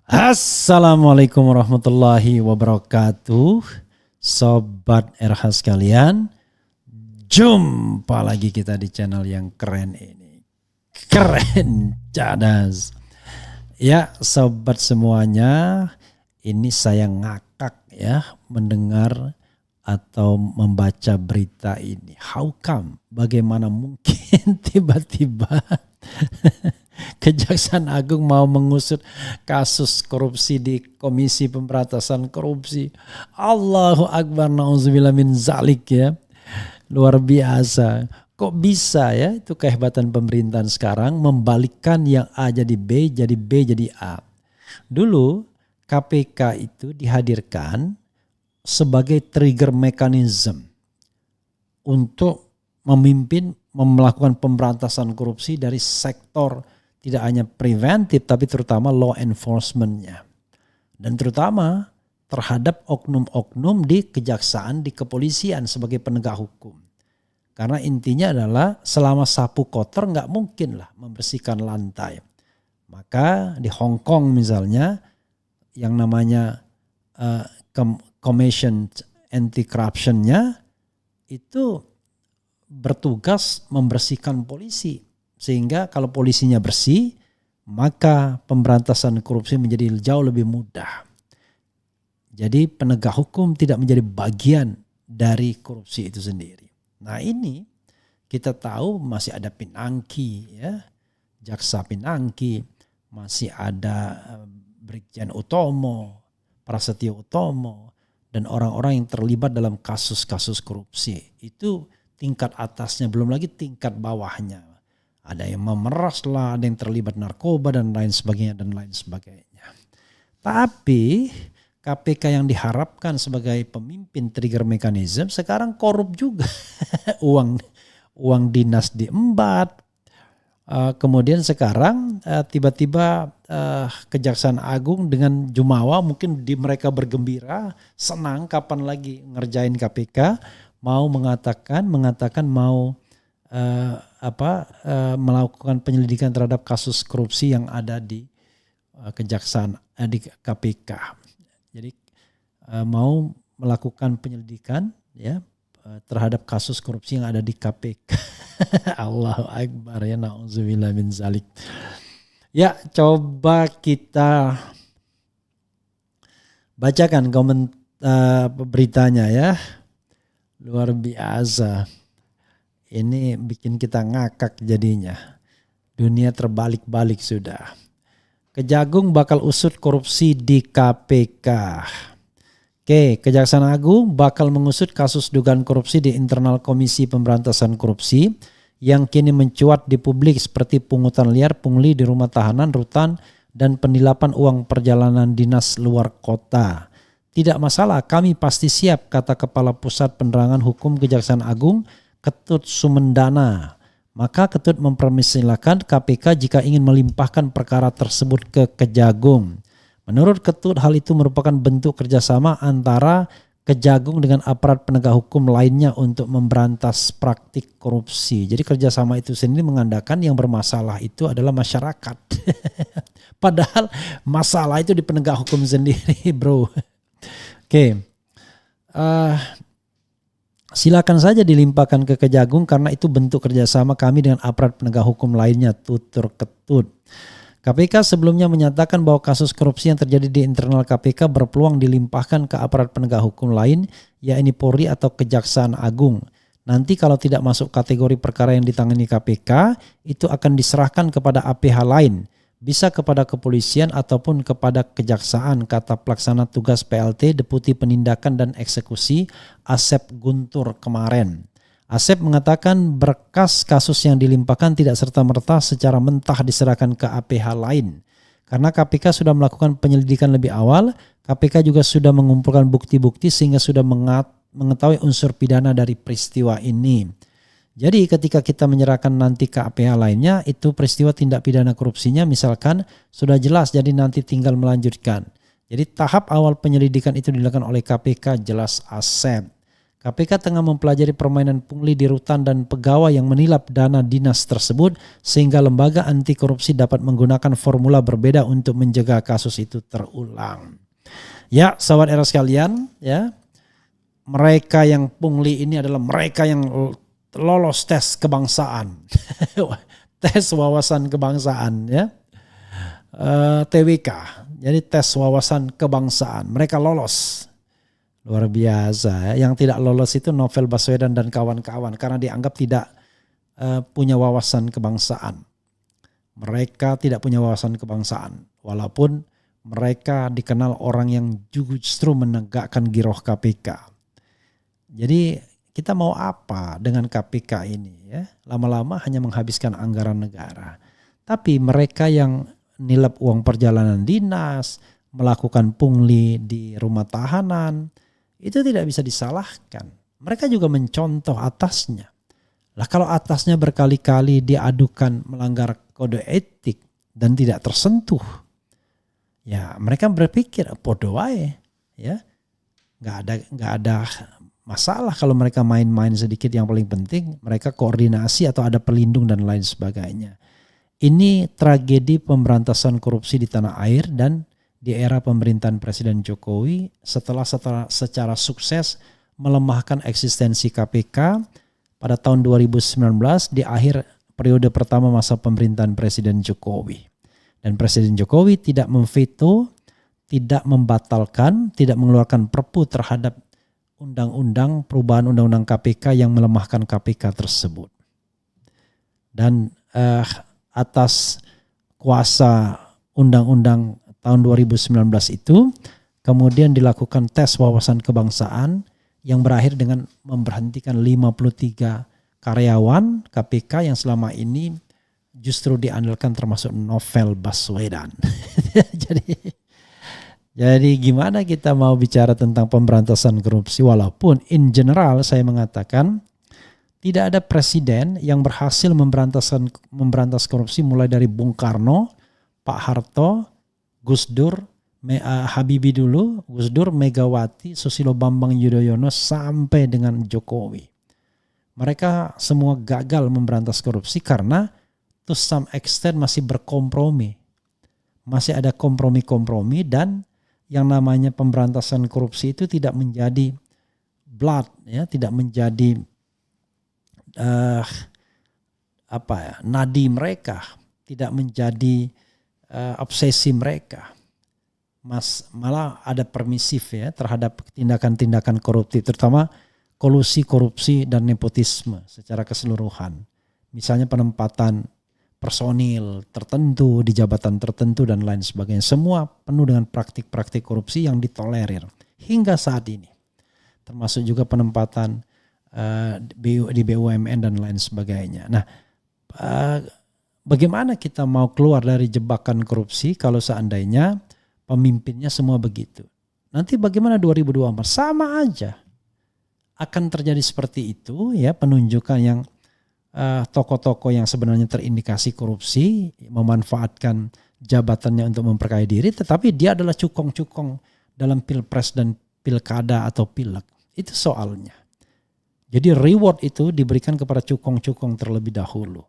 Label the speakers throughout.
Speaker 1: Assalamualaikum warahmatullahi wabarakatuh. Sobat RH sekalian, jumpa lagi kita di channel yang keren ini. Keren cadas. Ya sobat semuanya, ini saya ngakak ya mendengar atau membaca berita ini. How come? Bagaimana mungkin tiba-tiba Kejaksaan Agung mau mengusut kasus korupsi di Komisi Pemberantasan Korupsi. Allahu Akbar, na'udzubillah min zalik ya. Luar biasa. Kok bisa ya, itu kehebatan pemerintahan sekarang membalikkan yang A jadi B, jadi B jadi A. Dulu KPK itu dihadirkan sebagai trigger mechanism untuk melakukan pemberantasan korupsi dari sektor tidak hanya preventif tapi terutama law enforcement-nya. Dan terutama terhadap oknum-oknum di kejaksaan, di kepolisian sebagai penegak hukum. Karena intinya adalah selama sapu kotor nggak mungkin lah membersihkan lantai. Maka di Hong Kong misalnya yang namanya Commission Anti-Corruption-nya itu bertugas membersihkan polisi. Sehingga kalau polisinya bersih, maka pemberantasan korupsi menjadi jauh lebih mudah. Jadi penegak hukum tidak menjadi bagian dari korupsi itu sendiri. Nah ini kita tahu masih ada Pinangki, ya, Jaksa Pinangki, masih ada Brigjen Utomo, Prasetyo Utomo, dan orang-orang yang terlibat dalam kasus-kasus korupsi. Itu tingkat atasnya, belum lagi tingkat bawahnya. Ada yang memeras lah, ada yang terlibat narkoba dan lain sebagainya dan lain sebagainya. Tapi KPK yang diharapkan sebagai pemimpin trigger mechanism sekarang korup juga. uang dinas diembat. Kemudian sekarang tiba-tiba Kejaksaan Agung dengan jumawa mungkin mereka bergembira, senang kapan lagi ngerjain KPK, mau mengatakan mau melakukan penyelidikan terhadap kasus korupsi yang ada di kejaksaan di KPK. Jadi mau melakukan penyelidikan ya terhadap kasus korupsi yang ada di KPK. Allahu Akbar, ya na'udzubillah min zalik. Ya, coba kita bacakan beritanya ya. Luar biasa. Ini bikin kita ngakak jadinya. Dunia terbalik-balik sudah. Kejagung bakal usut korupsi di KPK. Oke, Kejaksaan Agung bakal mengusut kasus dugaan korupsi di internal Komisi Pemberantasan Korupsi yang kini mencuat di publik seperti pungutan liar, pungli di rumah tahanan, rutan, dan pendilapan uang perjalanan dinas luar kota. Tidak masalah, kami pasti siap, kata Kepala Pusat Penerangan Hukum Kejaksaan Agung, Ketut Sumendana. Maka Ketut mempersilahkan KPK jika ingin melimpahkan perkara tersebut ke Kejagung. Menurut Ketut, hal itu merupakan bentuk kerjasama antara Kejagung dengan aparat penegak hukum lainnya untuk memberantas praktik korupsi. Jadi kerjasama itu sendiri mengandalkan yang bermasalah itu adalah masyarakat. Padahal masalah itu di penegak hukum sendiri, bro. Oke. Silakan saja dilimpahkan ke Kejagung karena itu bentuk kerjasama kami dengan aparat penegak hukum lainnya, tutur Ketut. KPK sebelumnya menyatakan bahwa kasus korupsi yang terjadi di internal KPK berpeluang dilimpahkan ke aparat penegak hukum lain, yaitu Polri atau Kejaksaan Agung. Nanti kalau tidak masuk kategori perkara yang ditangani KPK, itu akan diserahkan kepada APH lain, bisa kepada kepolisian ataupun kepada kejaksaan, kata pelaksana tugas PLT Deputi Penindakan dan Eksekusi Asep Guntur kemarin. Asep mengatakan berkas kasus yang dilimpahkan tidak serta-merta secara mentah diserahkan ke APH lain. Karena KPK sudah melakukan penyelidikan lebih awal, KPK juga sudah mengumpulkan bukti-bukti sehingga sudah mengetahui unsur pidana dari peristiwa ini. Jadi ketika kita menyerahkan nanti ke APH lainnya, itu peristiwa tindak pidana korupsinya misalkan sudah jelas, jadi nanti tinggal melanjutkan. Jadi tahap awal penyelidikan itu dilakukan oleh KPK, jelas Asep. KPK tengah mempelajari permainan pungli di rutan dan pegawai yang menilap dana dinas tersebut sehingga lembaga anti korupsi dapat menggunakan formula berbeda untuk mencegah kasus itu terulang. Ya, sahabat era sekalian, ya. Mereka yang pungli ini adalah mereka yang lolos tes kebangsaan. Tes wawasan kebangsaan, ya. TWK. Jadi tes wawasan kebangsaan. Mereka lolos. Luar biasa. Yang tidak lolos itu Novel Baswedan dan kawan-kawan karena dianggap tidak punya wawasan kebangsaan. Mereka tidak punya wawasan kebangsaan. Walaupun mereka dikenal orang yang justru menegakkan giroh KPK. Jadi kita mau apa dengan KPK ini? Ya? Lama-lama hanya menghabiskan anggaran negara. Tapi mereka yang nilap uang perjalanan dinas, melakukan pungli di rumah tahanan, itu tidak bisa disalahkan. Mereka juga mencontoh atasnya. Lah kalau atasnya berkali-kali diadukan melanggar kode etik dan tidak tersentuh, ya mereka berpikir podo wae, ya nggak ada masalah kalau mereka main-main sedikit. Yang paling penting mereka koordinasi atau ada pelindung dan lain sebagainya. Ini tragedi pemberantasan korupsi di tanah air dan di era pemerintahan Presiden Jokowi setelah secara sukses melemahkan eksistensi KPK pada tahun 2019 di akhir periode pertama masa pemerintahan Presiden Jokowi. Dan Presiden Jokowi tidak memveto, tidak membatalkan, tidak mengeluarkan perpu terhadap undang-undang perubahan undang-undang KPK yang melemahkan KPK tersebut. Dan atas kuasa undang-undang tahun 2019 itu kemudian dilakukan tes wawasan kebangsaan yang berakhir dengan memberhentikan 53 karyawan KPK yang selama ini justru diandalkan termasuk Novel Baswedan. Jadi gimana kita mau bicara tentang pemberantasan korupsi walaupun in general saya mengatakan tidak ada presiden yang berhasil memberantas korupsi mulai dari Bung Karno, Pak Harto, Gus Dur, Habibie dulu, Gus Dur, Megawati, Susilo Bambang Yudhoyono sampai dengan Jokowi. Mereka semua gagal memberantas korupsi karena to some extent masih berkompromi. Masih ada kompromi-kompromi dan yang namanya pemberantasan korupsi itu tidak menjadi blood, ya, tidak menjadi nadi mereka, tidak menjadi obsesi mereka. Malah ada permisif ya terhadap tindakan-tindakan koruptif, terutama kolusi korupsi dan nepotisme secara keseluruhan. Misalnya penempatan personil tertentu di jabatan tertentu dan lain sebagainya. Semua penuh dengan praktik-praktik korupsi yang ditolerir hingga saat ini. Termasuk juga penempatan di BUMN dan lain sebagainya. Nah, bagaimana kita mau keluar dari jebakan korupsi kalau seandainya pemimpinnya semua begitu? Nanti bagaimana 2024? Sama aja. Akan terjadi seperti itu ya, penunjukan yang tokoh-tokoh yang sebenarnya terindikasi korupsi memanfaatkan jabatannya untuk memperkaya diri, tetapi dia adalah cukong-cukong dalam pilpres dan pilkada atau pileg. Itu soalnya. Jadi reward itu diberikan kepada cukong-cukong terlebih dahulu.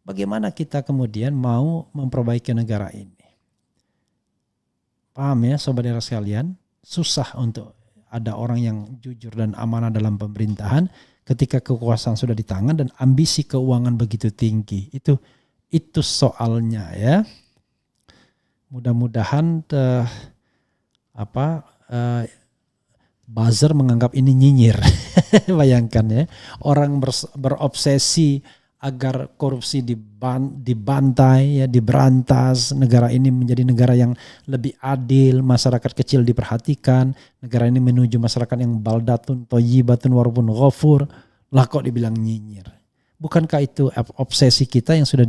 Speaker 1: Bagaimana kita kemudian mau memperbaiki negara ini? Paham ya saudara sekalian? Susah untuk ada orang yang jujur dan amanah dalam pemerintahan ketika kekuasaan sudah di tangan dan ambisi keuangan begitu tinggi. Itu soalnya ya. Mudah-mudahan buzzer menganggap ini nyinyir. Bayangkan ya, orang berobsesi agar korupsi dibantai, ya, diberantas, negara ini menjadi negara yang lebih adil, masyarakat kecil diperhatikan, negara ini menuju masyarakat yang baldatun, toyibatun, warupun ghafur, lah kok dibilang nyinyir. Bukankah itu obsesi kita yang sudah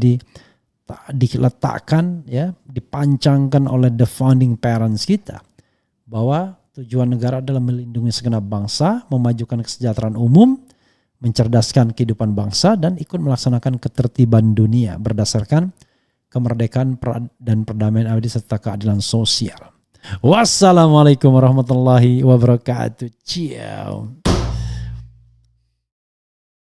Speaker 1: diletakkan, ya, dipancangkan oleh the founding parents kita, bahwa tujuan negara adalah melindungi segenap bangsa, memajukan kesejahteraan umum, mencerdaskan kehidupan bangsa, dan ikut melaksanakan ketertiban dunia berdasarkan kemerdekaan dan perdamaian abadi serta keadilan sosial. Wassalamualaikum warahmatullahi wabarakatuh. Ciao.